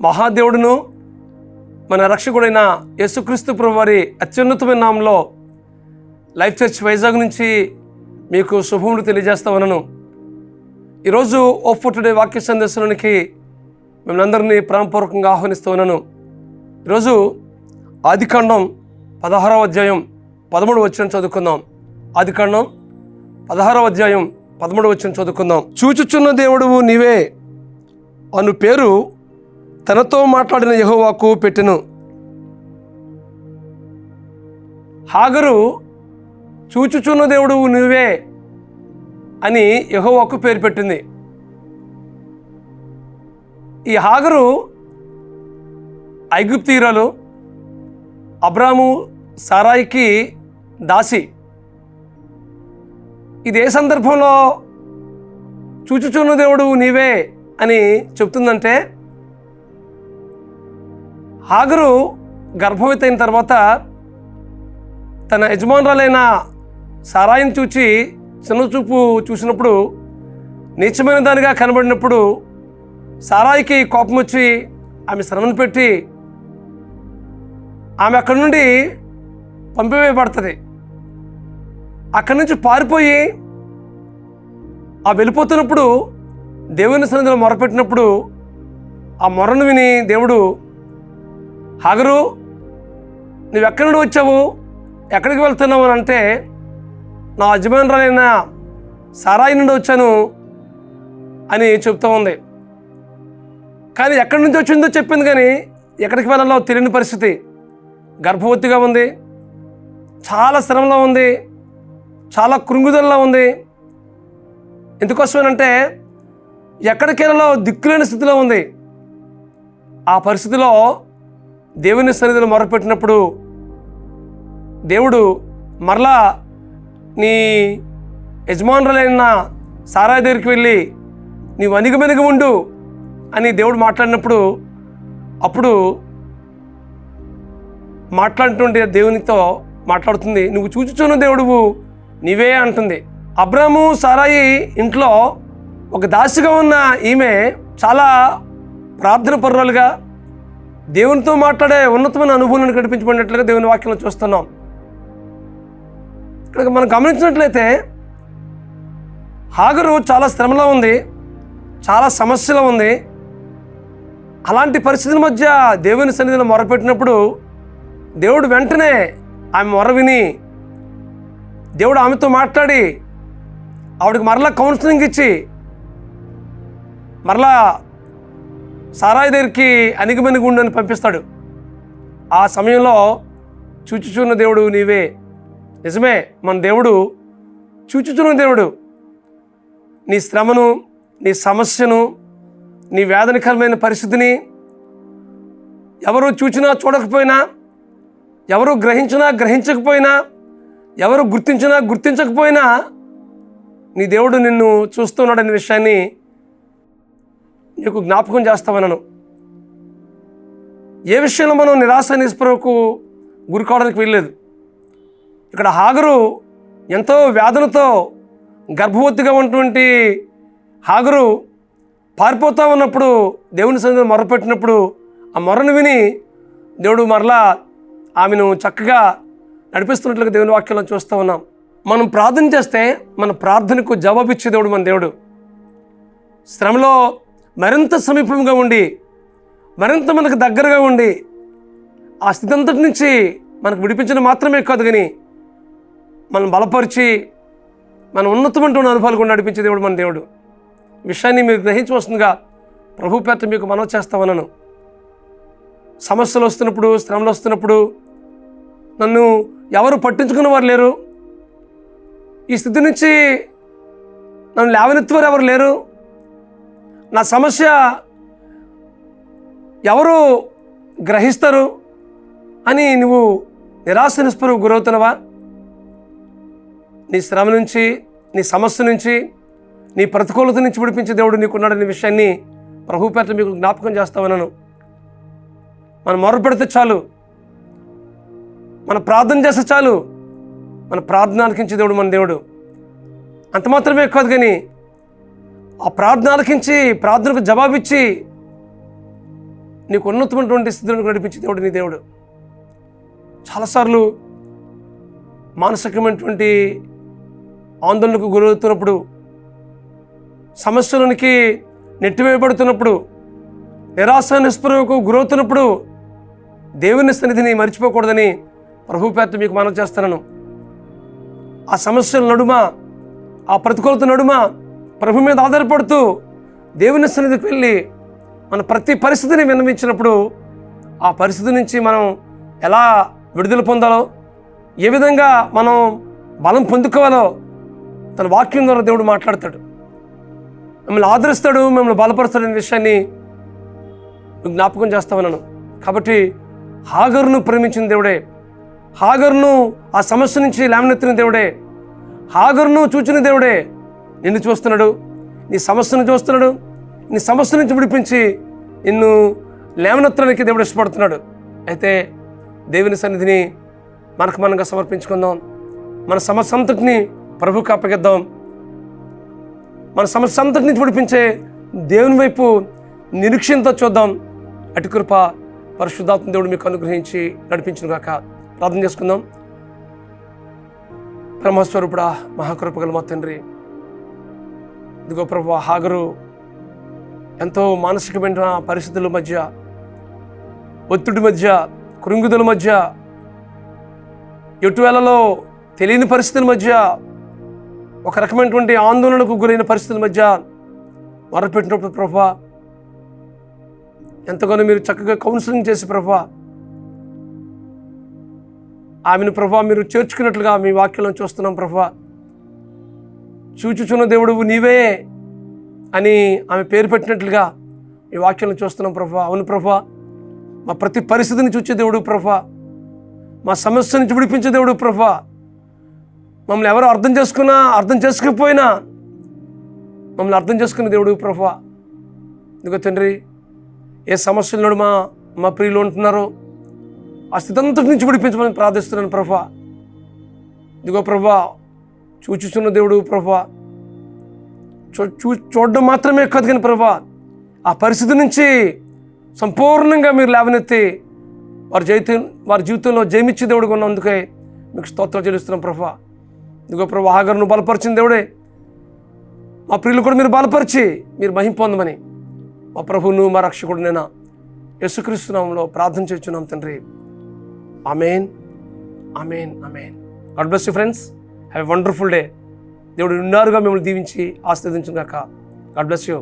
మహాదేవుడును మన రక్షకుడైన యేసుక్రీస్తు ప్రభువారి అత్యున్నతమైన నామంలో లైఫ్ చర్చ్ వైజాగ్ నుంచి మీకు శుభములు తెలియజేస్తా ఉన్నాను. ఈరోజు ఓ ఫర్ టుడే వాక్య సందేశానికి మిమ్మల్ని అందరినీ ప్రేమపూర్వకంగా ఆహ్వానిస్తూ ఉన్నాను. ఈరోజు ఆదికాండం 16వ అధ్యాయం 13వ వచనం చదువుకుందాం. ఆదికాండం 16వ అధ్యాయం 13వ వచనం చదువుకుందాం. చూచుచున్న దేవుడువు నీవే అను పేరు తనతో మాట్లాడిన యెహోవాకు పెట్టెను. హాగరు చూచుచున్న దేవుడువు నీవే అని యెహోవాకు పేరు పెట్టింది. ఈ హాగరు ఐగుప్తీయురాలు, అబ్రాము సారాయికి దాసి. ఇది ఏ సందర్భంలో చూచుచున్న దేవుడు నీవే అని చెప్తుందంటే, హాగరు గర్భవతి అయిన తర్వాత తన యజమానురాలైన సారాయిని చూచి చిన్నచూపు చూసినప్పుడు, నీచమైన దానిగా కనబడినప్పుడు సారాయికి కోపం వచ్చి ఆమె శ్రమను పెట్టి ఆమె అక్కడి నుండి పంపివేయబడుతుంది. అక్కడి నుంచి పారిపోయి వెళ్ళిపోతున్నప్పుడు దేవుని సన్నిధిలో మొరపెట్టినప్పుడు ఆ మొరను విని దేవుడు, హాగరు నువ్వెక్కడి నుండి వచ్చావు, ఎక్కడికి వెళ్తున్నావు అని అంటే, నా యజమానురాలైన సారాయి నుండి వచ్చాను అని చెప్తూ ఉంది. కానీ ఎక్కడి నుంచి వచ్చిందో చెప్పింది, కానీ ఎక్కడికి వెళ్ళాలో తెలియని పరిస్థితి. గర్భవతిగా ఉంది, చాలా శ్రమలో ఉంది, చాలా కృంగుదలలో ఉంది. ఎందుకోసమేనంటే ఎక్కడికి వెళ్ళాలో దిక్కులేని స్థితిలో ఉంది. ఆ పరిస్థితిలో దేవుని సన్నిధిలో మొరపెట్టినప్పుడు దేవుడు మరలా నీ యజమానురాలైన సారాయి దగ్గరికి వెళ్ళి నీవు అణిగిమెనిగి ఉండు అని దేవుడు మాట్లాడినప్పుడు, అప్పుడు మాట్లాడుతుంటే దేవునితో మాట్లాడుతుంది, నువ్వు చూచుచున్న దేవుడువు నీవే అంటుంది. అబ్రాము సారాయి ఇంట్లో ఒక దాసిగా ఉన్న ఈమె చాలా ప్రార్థన పరురాలుగా దేవునితో మాట్లాడే ఉన్నతమైన అనుభవాలను కనిపించబడినట్లుగా దేవుని వాక్యంలో చూస్తున్నాం. ఇక్కడ మనం గమనించినట్లయితే హాగరు చాలా శ్రమలో ఉంది, చాలా సమస్యలో ఉంది. అలాంటి పరిస్థితుల మధ్య దేవుని సన్నిధిలో మొరపెట్టినప్పుడు దేవుడు వెంటనే ఆమె మొర విని దేవుడు ఆమెతో మాట్లాడి ఆవిడకి మరలా కౌన్సిలింగ్ ఇచ్చి మరలా సారాయి దగ్గరికి అణిగిమెనిగి ఉండు అని పంపిస్తాడు. ఆ సమయంలో చూచుచున్న దేవుడు నీవే. నిజమే, మన దేవుడు చూచుచున్న దేవుడు. నీ శ్రమను, నీ సమస్యను, నీ వేదనకరమైన పరిస్థితిని ఎవరు చూచినా చూడకపోయినా, ఎవరు గ్రహించినా గ్రహించకపోయినా, ఎవరు గుర్తించినా గుర్తించకపోయినా నీ దేవుడు నిన్ను చూస్తున్నాడనే విషయాన్ని నీకు జ్ఞాపకం చేస్తామన్నాను. ఏ విషయంలో మనం నిరాశ నిస్పృహకు గురి కావడానికి వీల్లేదు. ఇక్కడ హాగరు ఎంతో వేదనతో గర్భవతిగా ఉన్నటువంటి హాగరు పారిపోతూ ఉన్నప్పుడు దేవుని సన్నిధిలో మొరపెట్టినప్పుడు ఆ మొరను విని దేవుడు మరలా ఆమెను చక్కగా నడిపిస్తున్నట్లుగా దేవుని వాక్యంలో చూస్తూ ఉన్నాం. మనం ప్రార్థన చేస్తే మన ప్రార్థనకు జవాబిచ్చే దేవుడు మన దేవుడు. శ్రమలో మరింత సమీపంగా ఉండి, మరింత మనకు దగ్గరగా ఉండి, ఆ స్థితి అంతటి నుంచి మనకు విడిపించడం మాత్రమే కాదు, కానీ మనం బలపరిచి మన ఉన్నతమైన అనుభవాలు కూడా నడిపించే దేవుడు మన దేవుడు. విషయాన్ని మీరు గ్రహించవలసిందిగా ప్రభు పేరిట మీకు మనవి చేస్తామన్నాను. సమస్యలు వస్తున్నప్పుడు, శ్రమలు వస్తున్నప్పుడు నన్ను ఎవరు పట్టించుకున్న వారు లేరు, ఈ స్థితి నుంచి నన్ను లేవనెత్తువారు ఎవరు లేరు, నా సమస్య ఎవరు గ్రహిస్తారు అని నువ్వు నిరాశ నిస్పృహకు గురవుతున్నావా? నీ శ్రమ నుంచి, నీ సమస్య నుంచి, నీ ప్రతికూలత నుంచి విడిపించే దేవుడు నీకున్నాడనే విషయాన్ని ప్రభు పేరిట మీకు జ్ఞాపకం చేస్తామన్నాను. మనం మొర పెడితే చాలు, మన ప్రార్థన చేస్తే చాలు, మన ప్రార్థన ఆలకించే దేవుడు మన దేవుడు. అంత మాత్రమే కాదు, కానీ ఆ ప్రార్థన ఆలకించి ప్రార్థనకు జవాబిచ్చి నీకు ఉన్నతమైనటువంటి స్థితిని నడిపించే దేవుడు నీ దేవుడు. చాలాసార్లు మానసికమైనటువంటి ఆందోళనకు గురవుతున్నప్పుడు, సమస్యలకి నెట్టివేయబడుతున్నప్పుడు, నిరాశ నిస్పృహకు గురవుతున్నప్పుడు దేవుని సన్నిధిని మర్చిపోకూడదని ప్రభు పేరట మీకు మనవి చేస్తున్నాను. ఆ సమస్యల నడుమ, ఆ ప్రతికూలత నడుమ ప్రభు మీద ఆధారపడుతూ దేవుని సన్నిధికి వెళ్ళి మన ప్రతి పరిస్థితిని విన్నవించినప్పుడు ఆ పరిస్థితి నుంచి మనం ఎలా విడుదల పొందాలో, ఏ విధంగా మనం బలం పొందుకోవాలో తన వాక్యం ద్వారా దేవుడు మాట్లాడతాడు. మిమ్మల్ని ఆదరిస్తాడు, మిమ్మల్ని బలపరుస్తాడు అనే విషయాన్ని జ్ఞాపకం చేస్తామన్నాను. కాబట్టి హాగరును ప్రేమించిన దేవుడే, హాగరును ఆ సమస్య నుంచి లేవనెత్తిన దేవుడే, హాగరును చూచిన దేవుడే నిన్ను చూస్తున్నాడు, నీ సమస్యను చూస్తున్నాడు. నీ సమస్య నుంచి విడిపించి నిన్ను లేవనెత్తడానికి దేవుడు ఇష్టపడుతున్నాడు. అయితే దేవుని సన్నిధిని మనకు మనంగా సమర్పించుకుందాం. మన సమస్య అంతటిని ప్రభువుకి అప్పగిద్దాం. మన సమస్య అంతటి నుంచి విడిపించే దేవుని వైపు నిరీక్షణతో చూద్దాం. అటు కృప పరిశుద్ధాత్మ దేవుడు మీకు అనుగ్రహించి నడిపించును గాక. ప్రార్థన చేసుకుందాం. బ్రహ్మస్వరూపుడా, మహాకృపగల మా తండ్రి, ఇదిగో ప్రభువా, హాగరు ఎంతో మానసికమైన పరిస్థితుల మధ్య, ఒత్తిడి మధ్య, కృంగుదల మధ్య, ఎటువేళలో తెలియని పరిస్థితుల మధ్య, ఒక రకమైనటువంటి ఆందోళనకు గురైన పరిస్థితుల మధ్య మొరపెట్టినప్పుడు ప్రభువా, ఎంతగానో మీరు చక్కగా కౌన్సిలింగ్ చేసి ప్రభువా ఆమెను ప్రభువా మీరు చేర్చుకున్నట్లుగా మీ వాక్యంలో చూస్తున్నాం. ప్రభువా, చూచుచున్న దేవుడు నీవే అని ఆమె పేరు పెట్టినట్లుగా ఈ వాక్యంలో చూస్తున్నాం. ప్రభువా, అవును ప్రభువా, మా ప్రతి పరిస్థితిని చూచే దేవుడు ప్రభువా, మా సమస్య నుంచి విడిపించే దేవుడు ప్రభువా, మమ్మల్ని ఎవరు అర్థం చేసుకున్నా అర్థం చేసుకోకపోయినా మమ్మల్ని అర్థం చేసుకునే దేవుడు ప్రభువా. ఇదిగో తండ్రి, ఏ సమస్యలు మా ప్రియులు ఉంటున్నారో ఆ స్థితి అంతటి నుంచి విడిపించమని ప్రార్థిస్తున్నాను ప్రభువా. ఇదిగో ప్రభువా, చూచుచున్న దేవుడు ప్రభువా, చూడడం మాత్రమే కాదు కానీ ప్రభువా, ఆ పరిస్థితి నుంచి సంపూర్ణంగా మీరు లేవనెత్తి వారి జీవితంలో జయమిచ్చే దేవుడు ఉన్నందుకే మీకు స్తోత్రాలు చెల్లిస్తున్నాం ప్రభువా. ఇదిగో ప్రభు, హాగరును బలపరిచిన దేవుడే మా ప్రియులు కూడా మీరు బలపరిచి మీరు మహిమ పొందమని మా ప్రభువును మా రక్షకుడు నేను యేసుక్రీస్తు నామములో ప్రార్థన చేస్తున్నాం తండ్రి. ఆమేన్, ఆమేన్, ఆమేన్. God bless you friends. Have a wonderful day. దేవుడు నిండారుగా మిమ్మల్ని దీవించి ఆశీర్వదించును గాక. God bless you.